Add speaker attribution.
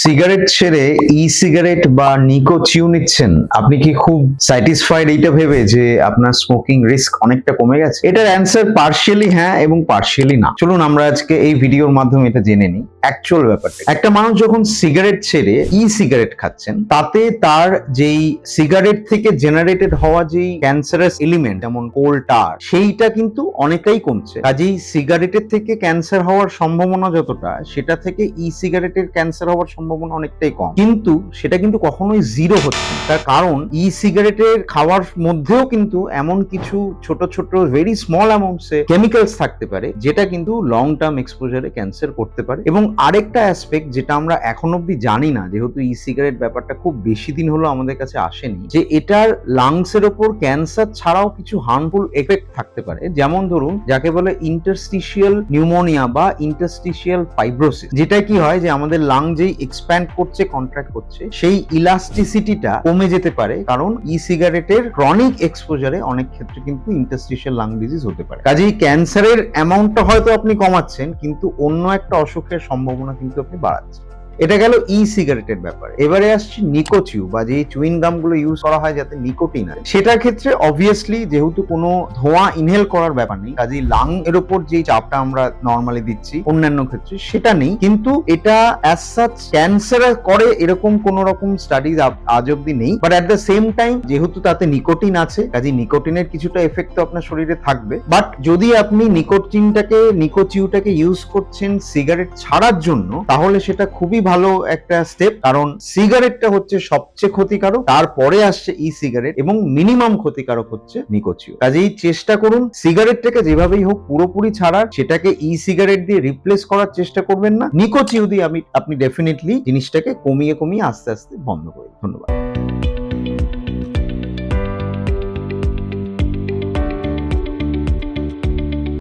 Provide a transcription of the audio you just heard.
Speaker 1: Cigarette ছেড়ে e cigarette বা নিকোচিউ নিচ্ছেন, আপনি কি খুব স্যাটিসফাইড এইটা ভেবে যে আপনার স্মোকিং রিস্ক অনেকটা কমে গেছে? এটার অ্যান্সার পার্শিয়ালি হ্যাঁ এবং পার্শিয়ালি না। চলুন আমরা আজকে এই ভিডিওর মাধ্যমে এটা জেনে নিই অ্যাকচুয়াল ব্যাপারটা। একটা মানুষ যখন সিগারেট ছেড়ে ই সিগারেট খাচ্ছেন, তাতে তার যেই সিগারেট থেকে জেনারেটেড হওয়া যেই ক্যান্সারাস এলিমেন্ট যেমন কোল টার, সেইটা কিন্তু অনেকটাই কমছে। কাজেই সিগারেটের থেকে ক্যান্সার হওয়ার সম্ভাবনা যতটা, সেটা থেকে ই সিগারেটের ক্যান্সার হওয়ার সম্ভাবনা অনেকটাই কম। কিন্তু সেটা কিন্তু কখনোই জিরো হচ্ছে না। তার কারণ ই সিগারেটের খাওয়ার মধ্যেও কিন্তু এমন কিছু ছোট ছোট ভেরি স্মল অ্যামাউন্টসে কেমিক্যালস থাকতে পারে, যেটা কিন্তু লং টার্ম এক্সপোজারে ক্যান্সার করতে পারে। এবং আরেকটা অ্যাসপেক্ট যেটা আমরা এখন অব্দি জানি না, যেহেতু ই সিগারেট ব্যাপারটা খুব বেশি দিন হলো আমাদের কাছে আসেনি, যে এটার লাংসের ওপর ক্যান্সার ছাড়াও কিছু হার্মফুল এফেক্ট থাকতে পারে। যেমন ধরুন, যাকে বলে ইন্টারস্টিশিয়াল নিউমোনিয়া বা ইন্টারস্টিশিয়াল ফাইব্রোসিস, যেটা কি হয় যে আমাদের লাং যেই এক্সপ্যান্ড করছে, কন্ট্রাক্ট করছে, সেই ইলাস্টিসিটিটা কমে যেতে পারে, কারণ ই সিগারেটের ক্রনিক এক্সপোজারে অনেক ক্ষেত্রে কিন্তু ইন্টারস্টিশিয়াল লাং ডিজিজ হতে পারে। কাজেই ক্যান্সারের অ্যামাউন্টটা হয়তো আপনি কমাচ্ছেন, কিন্তু অন্য একটা অসুখের সম্ভাবনা কিন্তু আপনি বাড়াচ্ছেন। এটা গেল ই সিগারেটের ব্যাপারে। এবারে আসছি নিকোচিউ বা যে চুইং গাম গুলো ইউজ করা হয় যাতে নিকোটিন আছে, সেটার ক্ষেত্রে অবভিয়াসলি যেহেতু কোনো ধোঁয়া ইনহেল করার ব্যাপার নেই, কাজেই লাং এর উপর যে চাপটা আমরা নর্মালি দিচ্ছি অন্যান্য ক্ষেত্রে সেটা নেই। কিন্তু এটা অ্যাজ সাচ ক্যান্সার করে এরকম কোন রকম স্টাডিজ আজ অব্দি নেই। But at the same time যেহেতু তাতে নিকোটিন আছে, কাজেই নিকোটিনের কিছুটা এফেক্ট তো আপনার শরীরে থাকবে। বাট যদি আপনি নিকোচিউটাকে ইউজ করছেন সিগারেট ছাড়ার জন্য, তাহলে সেটা খুবই ভালো একটা স্টেপ। কারণ সিগারেটটা হচ্ছে সবচেয়ে ক্ষতিকারক, তারপরে আসছে ই সিগারেট, এবং মিনিমাম ক্ষতিকারক হচ্ছে নিকোচিউ। কাজেই চেষ্টা করুন সিগারেটটাকে যেভাবেই হোক পুরোপুরি ছাড়ার, সেটাকে ই সিগারেট দিয়ে রিপ্লেস করার চেষ্টা করবেন না। নিকোচিউ দিয়ে আপনি ডেফিনেটলি জিনিসটাকে কমিয়ে আস্তে আস্তে বন্ধ করুন। ধন্যবাদ।